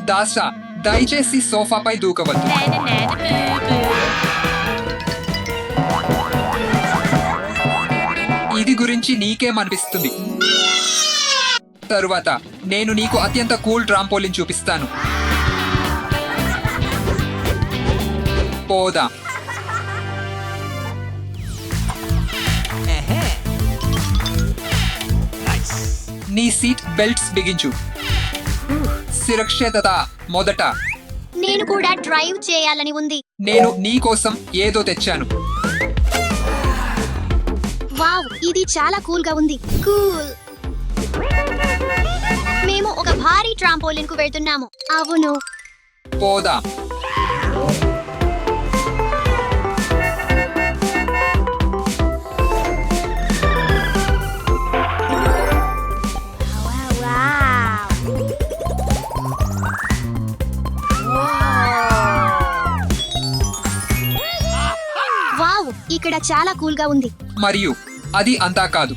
దాసా, దయచేసి సోఫాపై దూకవద్దు. ఇది గురించి నీకేమనిపిస్తుంది? తరువాత నేను నీకు అత్యంత కూల్ ట్రాంపోలిన్ చూపిస్తాను. పోదాం. నీ సీట్ బెల్ట్స్ బిగించు. సురక్షితత మొదట. నేను కూడా డ్రైవ్ చేయాలని ఉంది. నేను నీ కోసం ఏదో తెచ్చాను. వావ్, ఇది చాలా కూల్ గా ఉంది. కూల్. మేము ఒక భారీ ట్రాంపోలిన్ కు వెళ్తున్నాము. అవును. పోదాం. వావ్, ఇక్కడ చాలా కూల్ గా ఉంది. మరియు అది అంతా కాదు.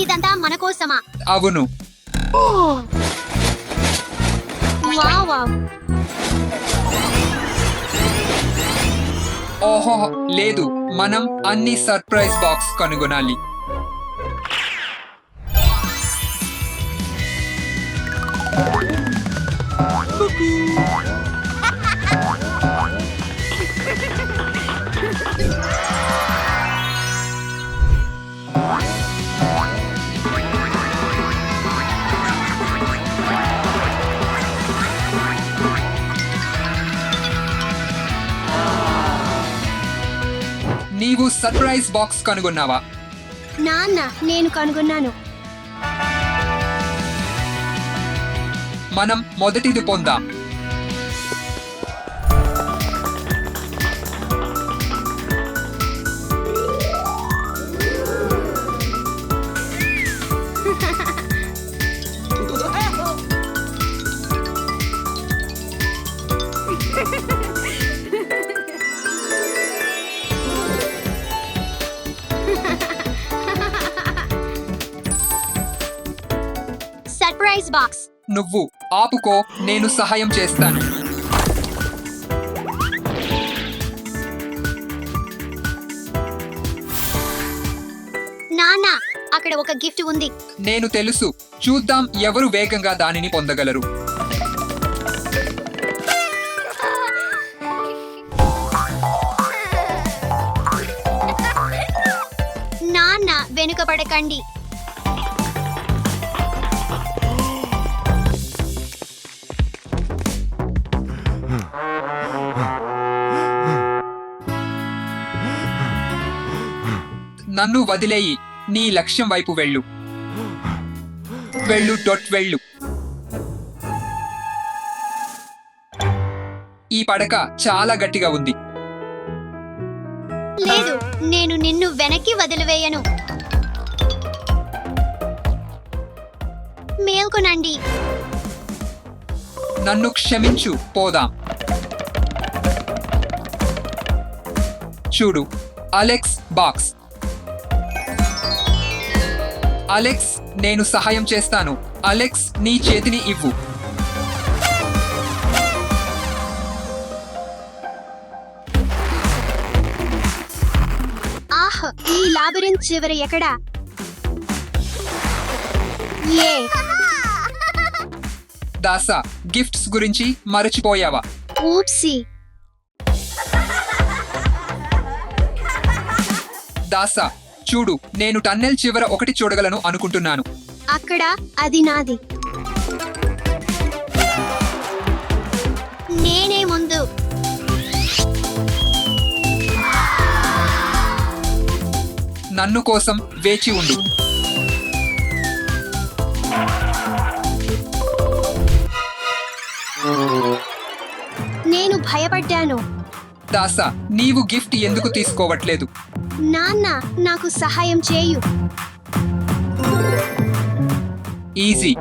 ఇదంతా మన కోసమా? అవును. Wow wow. ఓహో లేదు, మనం అన్ని సర్ప్రైజ్ బాక్స్ కనుగొనాలి. నీవు సర్ప్రైజ్ బాక్స్ కనుగొన్నావా? నాన్న, నేను కనుగొన్నాను. మనం మొదటిది పొందాం. Surprise box. నువ్వు ఆపుకో, నేను సహాయం చేస్తాను. నాన్న, అక్కడ ఒక గిఫ్ట్ ఉంది. నేను తెలుసు. చూద్దాం ఎవరు వేగంగా దానిని పొందగలరు. నాన్న, వెనుకపడకండి. నన్ను వదిలేయి. నీ లక్ష్యం వైపు వెళ్ళు. వెళ్ళు డొట్ వెళ్ళు. ఈ పడక చాలా గట్టిగా ఉంది. లేదు, నేను నిన్ను వెనక్కి వదిలివేయను. మేల్కొనండి. నన్ను క్షమించు, పోదాం. చూడు, అలెక్స్ బాక్స్. అలెక్స్, నేను సహాయం చేస్తాను. అలెక్స్, నీ చేతిని ఇవ్వు. ఆహ్, ఈ లాబిరింత్ చివరి ఎక్కడా? ఏ దాసా, గిఫ్ట్స్ గురించి మరచిపోయావా? ఊప్సీ. దాసా, చూడు, నేను టన్నెల్ చివర ఒకటి చూడగలను అనుకుంటున్నాను. అక్కడ అది నాది. నేనే ముందు. నన్ను కోసం వేచి ఉండు. నేను భయపడ్డాను. దాసా, నీవు గిఫ్ట్ ఎందుకు తీసుకోవట్లేదు? నాన్న, నాకు సహాయం చేయు. ఈజీ.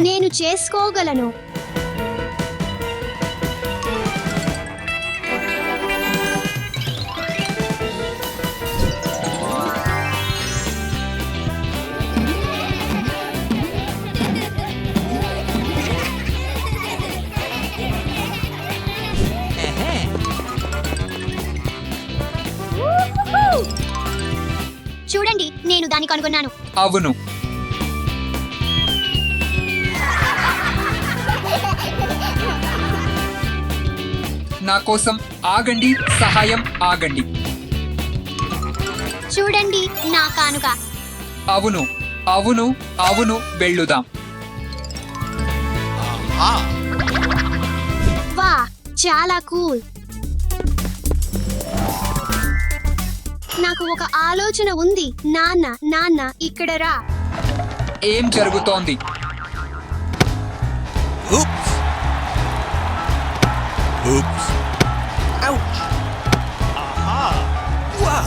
నేను చేసుకోగలను. చూడండి, నేను దాన్ని కనుగొన్నాను. అవును. నా కోసం ఆగండి, సహాయం ఆగండి. చూడండి, నా కానుక. అవును, అవును, అవును, వెళ్ళుదాం. వా, చాలా కూల్. నాకు ఒక ఆలోచన ఉంది. నాన్న ఇక్కడ రా. ఏం జరుగుతోంది? Oops. Ouch. Aha. Wow.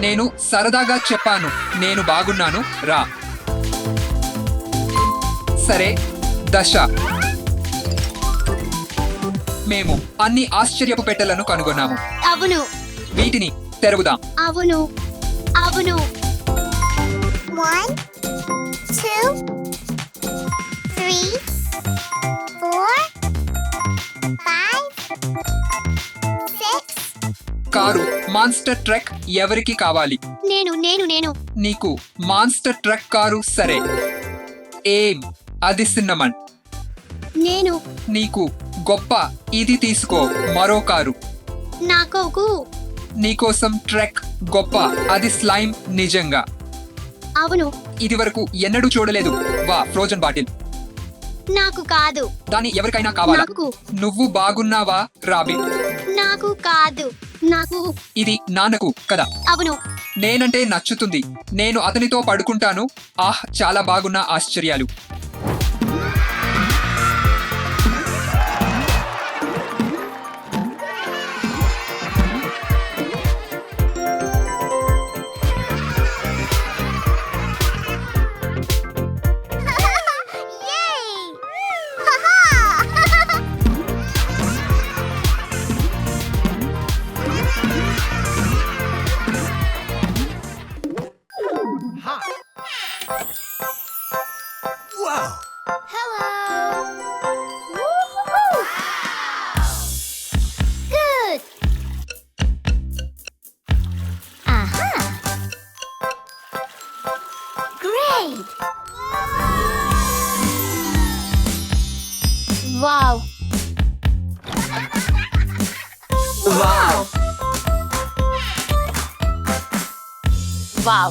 నేను సరదాగా చెప్పాను. నేను బాగున్నాను, రా. సరే, దశ. మేము అన్ని ఆశ్చర్యపు పెట్టెలను కనుగొన్నాము. అవును, వీటిని తెరువుదాం. అవును, అవును. 1 2 3 4 5 6 కారు మాన్స్టర్ ట్రక్ ఎవరికి కావాలి? నేను. నీకు మాన్స్టర్ ట్రక్ కారు సరే. ఏం అది సిన్నమన్. నేను. నీకు గొప్ప ఇది తీసుకో, మరో కారు. నాకోకు. నీకోసం ట్రక్ గొప్ప అది స్లైమ్ నిజంగా. అవును. ఇది వరకు ఎన్నడూ చూడలేదు. వా, ఫ్రోజన్ బాటిల్. నాకు కాదు. దాన్ని ఎవరికైనా కావాలా? నాకు. నువ్వు బాగున్నావా రాబిన్? నాకు కాదు. నాకు. ఇది నాన్నకు కదా? అవును. నేనంటే నచ్చుతుంది. నేను అతనితో పడుకుంటాను. ఆహ్, చాలా బాగున్న ఆశ్చర్యాలు. Wow. Hello. Woo-hoo-hoo. Good. Aha. Great. Wow. Wow. Wow.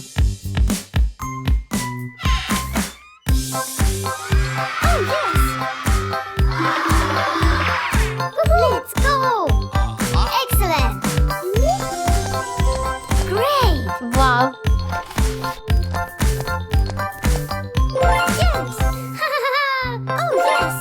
Let's go! Excellent! Great! Wow! Yes! Oh, yes!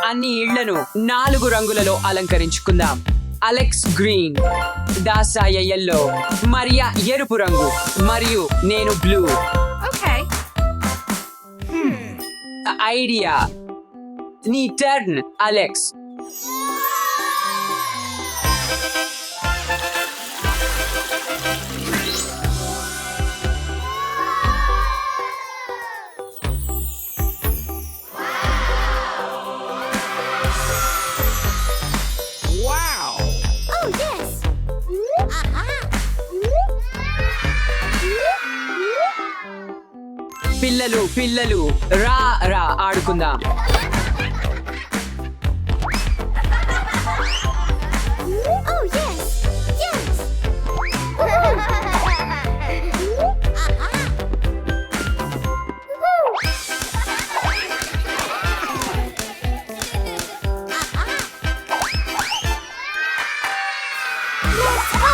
అన్ని ఇళ్లను 4 రంగులలో అలంకరించుకుందాం. అలెక్స్ గ్రీన్, దాసాయ యెల్లో, మరియా ఎరుపు రంగు మరియు నేను బ్లూ. ఐడియా. నీ turn Alex. Wow. Oh, yes! పిల్లలు రా రా ఆడుకుందాం. Oh, yes! Yes! Let's go!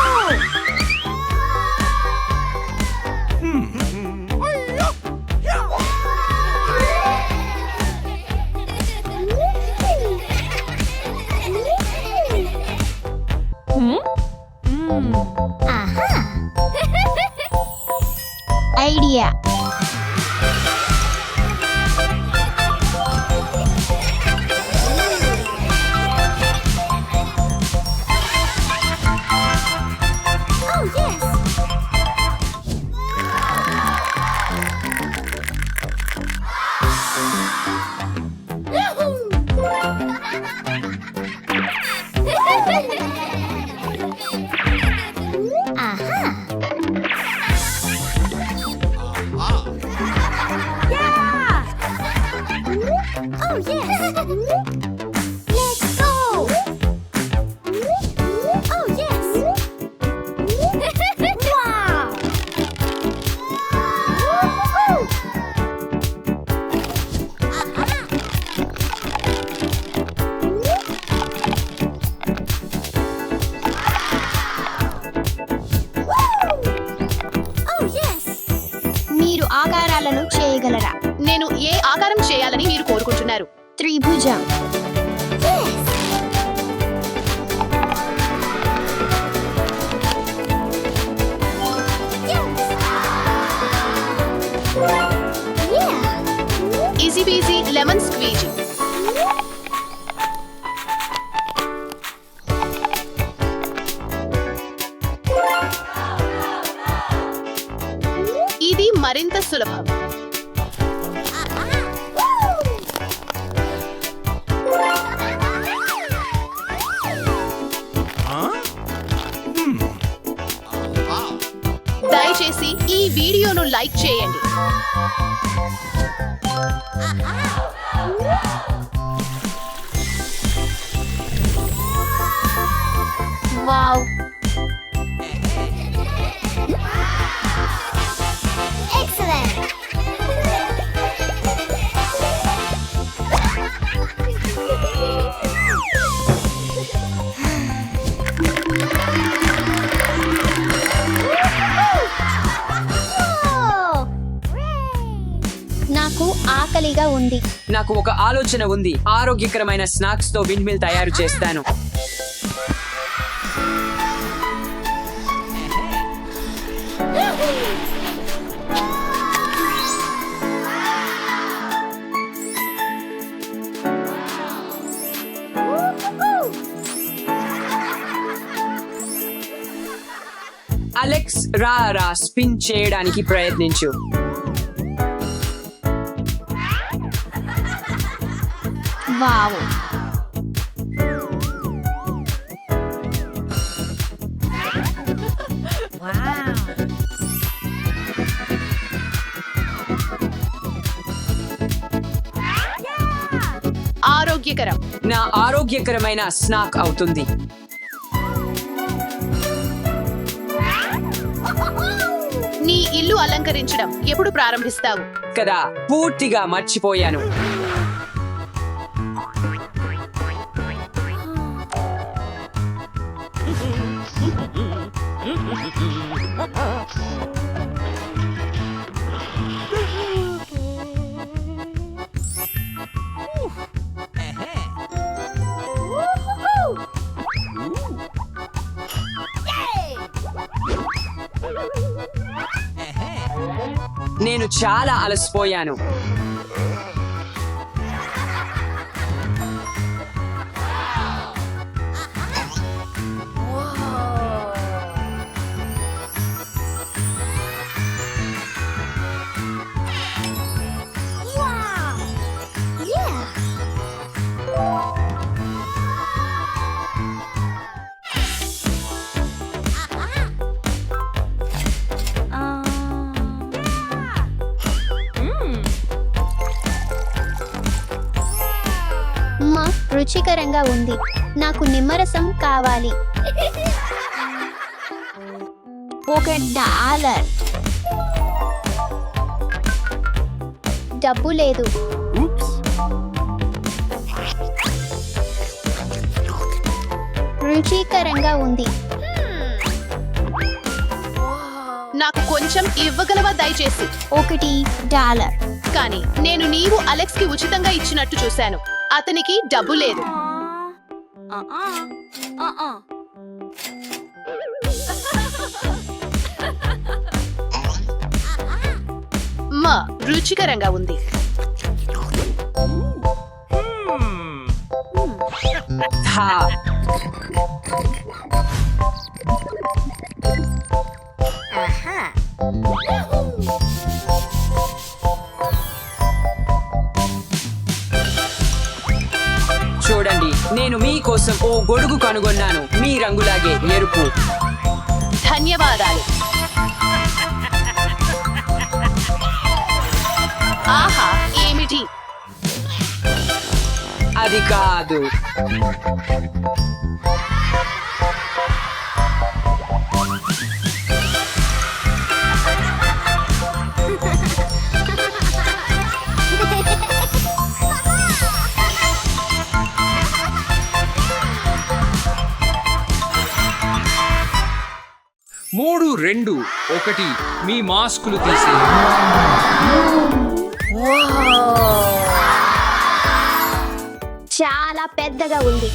yes. Let's go. Oh, yes. Wow. Woo-hoo. Oh, yes. మీరు ఆకారాలను చేయగలరా? నేను ఏ ఆకారం చేయాలని మీరు కోరుకుంటున్నారు? త్రిభుజం. Easy peasy lemon squeezy. ఇది మరింత సులభం. దయచేసి ఈ వీడియోను లైక్ చేయండి. వావ్. ఎక్సలెంట్. నాకు ఆకలిగా ఉంది. నాకు ఒక ఆలోచన ఉంది. ఆరోగ్యకరమైన స్నాక్స్ తో విండ్ మిల్ తయారు చేస్తాను. అలెక్స్ రా స్పిన్ చేయడానికి ప్రయత్నించు. వావ్. ఆరోగ్యకరం. నా ఆరోగ్యకరమైన స్నాక్ అవుతుంది. నీ ఇల్లు అలంకరించడం ఎప్పుడు ప్రారంభిస్తావు? కదా, పూర్తిగా మర్చిపోయాను. నేను చాలా అలసిపోయాను. రుచికరంగా ఉంది. నాకు నిమ్మరసం కావాలి. $1. డబ్బు లేదు. రుచికరంగా ఉంది. నాకు కొంచెం ఇవ్వగలవా దయచేసి? $1. కానీ నేను నీవు అలెక్స్ కి ఉచితంగా ఇచ్చినట్టు చూశాను. అతనికి డబ్బు లేదు. రుచికరంగా ఉంది. చూడండి, నేను మీకోసం ఓ గొడుగు కనుగొన్నాను. మీ రంగులాగే ఎరుపు. ధన్యవాదాలు. ఆహా, ఏమిటి? అది కాదు. మూడు, రెండు, ఒకటి. మీ మాస్కులు తీసే చాలా పెద్దగా ఉంది.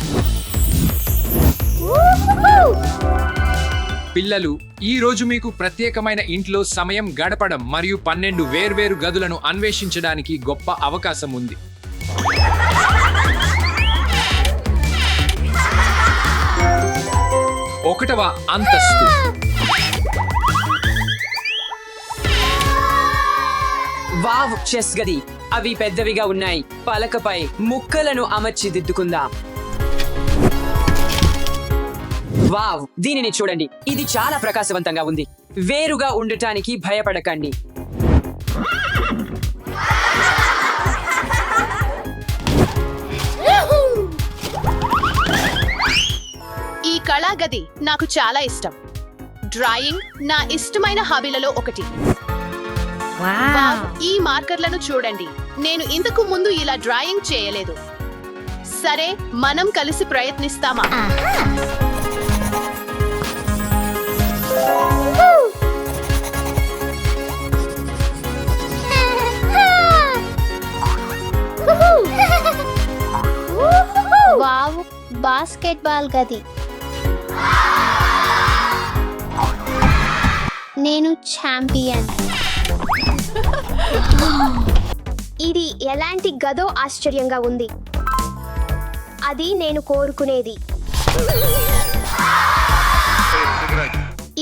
పిల్లలు, ఈ రోజు మీకు ప్రత్యేకమైన ఇంట్లో సమయం గడపడం మరియు 12 వేర్వేరు గదులను అన్వేషించడానికి గొప్ప అవకాశం ఉంది. ఒకటవ అంతస్తు. వావ్, చెస్ గది. అవి పెద్దవిగా ఉన్నాయి. పలకపై ముక్కలను అమర్చి దిద్దుకుందాం. వావ్, దీనిని చూడండి. ఇది చాలా ప్రకాశవంతంగా ఉంది. వేరుగా ఉండటానికి భయపడకండి. ఈ కళాగది నాకు చాలా ఇష్టం. డ్రాయింగ్ నా ఇష్టమైన హాబీలలో ఒకటి. వావ్, ఈ మార్కర్లను చూడండి. నేను ఇంతకు ముందు ఇలా డ్రాయింగ్ చేయలేదు. సరే, మనం కలిసి ప్రయత్నిస్తామా? వావ్, బాస్కెట్బాల్ గది. నేను ఛాంపియన్. ఇది ఎలాంటి గదో ఆశ్చర్యంగా ఉంది. అది నేను కోరుకునేది.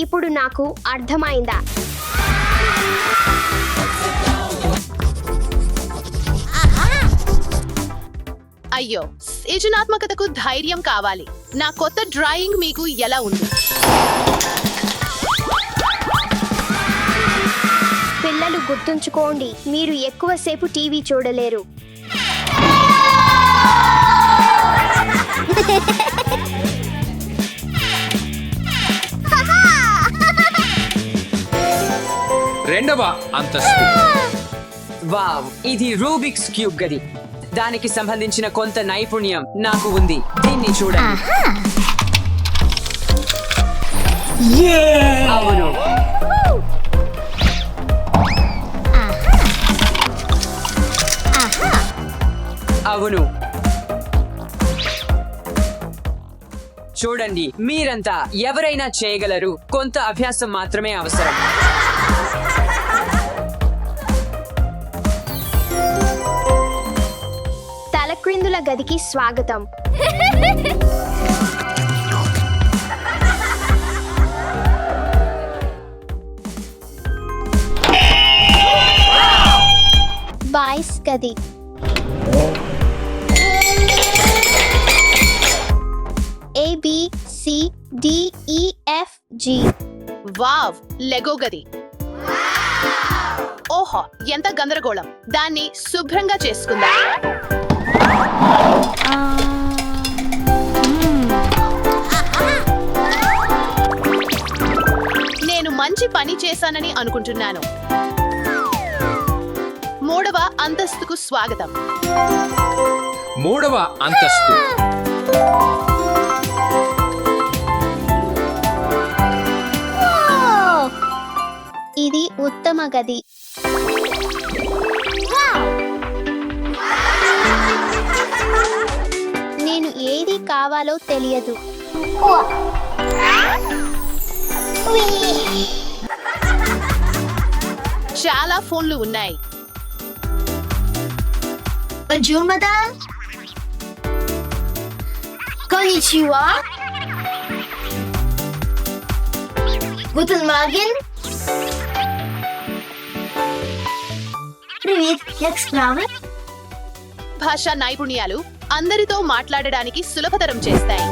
ఇప్పుడు నాకు అర్థమైందా? అయ్యో, సృజనాత్మకతకు ధైర్యం కావాలి. నా కొత్త డ్రాయింగ్ మీకు ఎలా ఉంది? పిల్లలు, గుర్తుంచుకోండి, మీరు ఎక్కువసేపు టీవీ చూడలేరు. రెండవ అంతస్తు. వావ్, ఇది రూబిక్స్ క్యూబ్ గది. దానికి సంబంధించిన కొంత నైపుణ్యం నాకు ఉంది. దీన్ని చూడండి. అవును, అవును. చూడండి, మీరంతా ఎవరైనా చేయగలరు. కొంత అభ్యాసం మాత్రమే అవసరం. తలక్రిందుల గదికి స్వాగతం. బాయ్స్ గది. ABCDEFG. వావ్, లెగో గది. ఓహో, ఎంత గందరగోళం. దాన్ని శుభ్రంగా చేసుకుందాం. నేను మంచి పని చేశానని అనుకుంటున్నాను. మూడవ అంతస్తుకు స్వాగతం. మూడవ అంతస్తు. ఇది ఉత్తమ గది. నేను ఏది కావాలో తెలియదు. చాలా ఫోన్లు ఉన్నాయి. Bonjour, madame. Konnichiwa. Guten Morgen. Привет, як справи? భాషా నైపుణ్యాలు అందరితో మాట్లాడడానికి సులభతరం చేస్తాయి.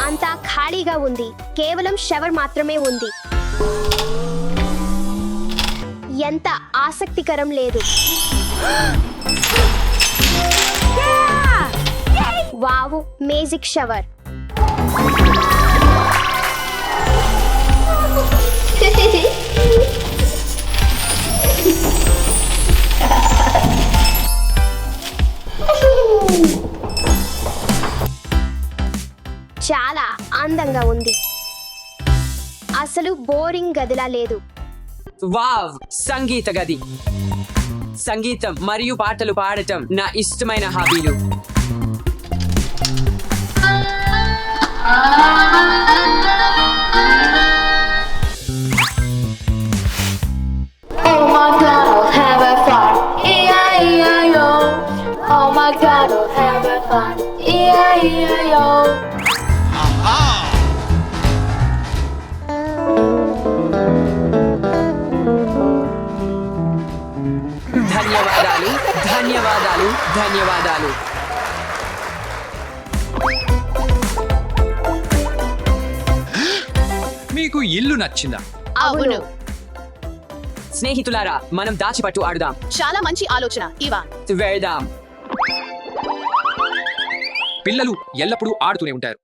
అంతా ఖాళీగా ఉంది. కేవలం షవర్ మాత్రమే ఉంది. ఎంత ఆసక్తికరం లేదు. Wow magic shower. చాలా అందంగా ఉంది. అసలు బోరింగ్ గదిలా లేదు. వావ్ సంగీత గది. సంగీతం మరియు పాటలు పాడటం నా ఇష్టమైన హాబీలు. Oh my God, I'll have a fun. E-I-E-I-O. Oh my God, I'll have a fun. E-I-E-I-O. ధన్యవాదాలు ధన్యవాదాలు ధన్యవాదాలు. మీకు ఇల్లు నచ్చిందా? అవును, స్నేహితులారా మనం దాచిపట్టు ఆడుదాం. చాలా మంచి ఆలోచన ఇవాన్. వెళ్దాం. పిల్లలు ఎల్లప్పుడూ ఆడుతూనే ఉంటారు.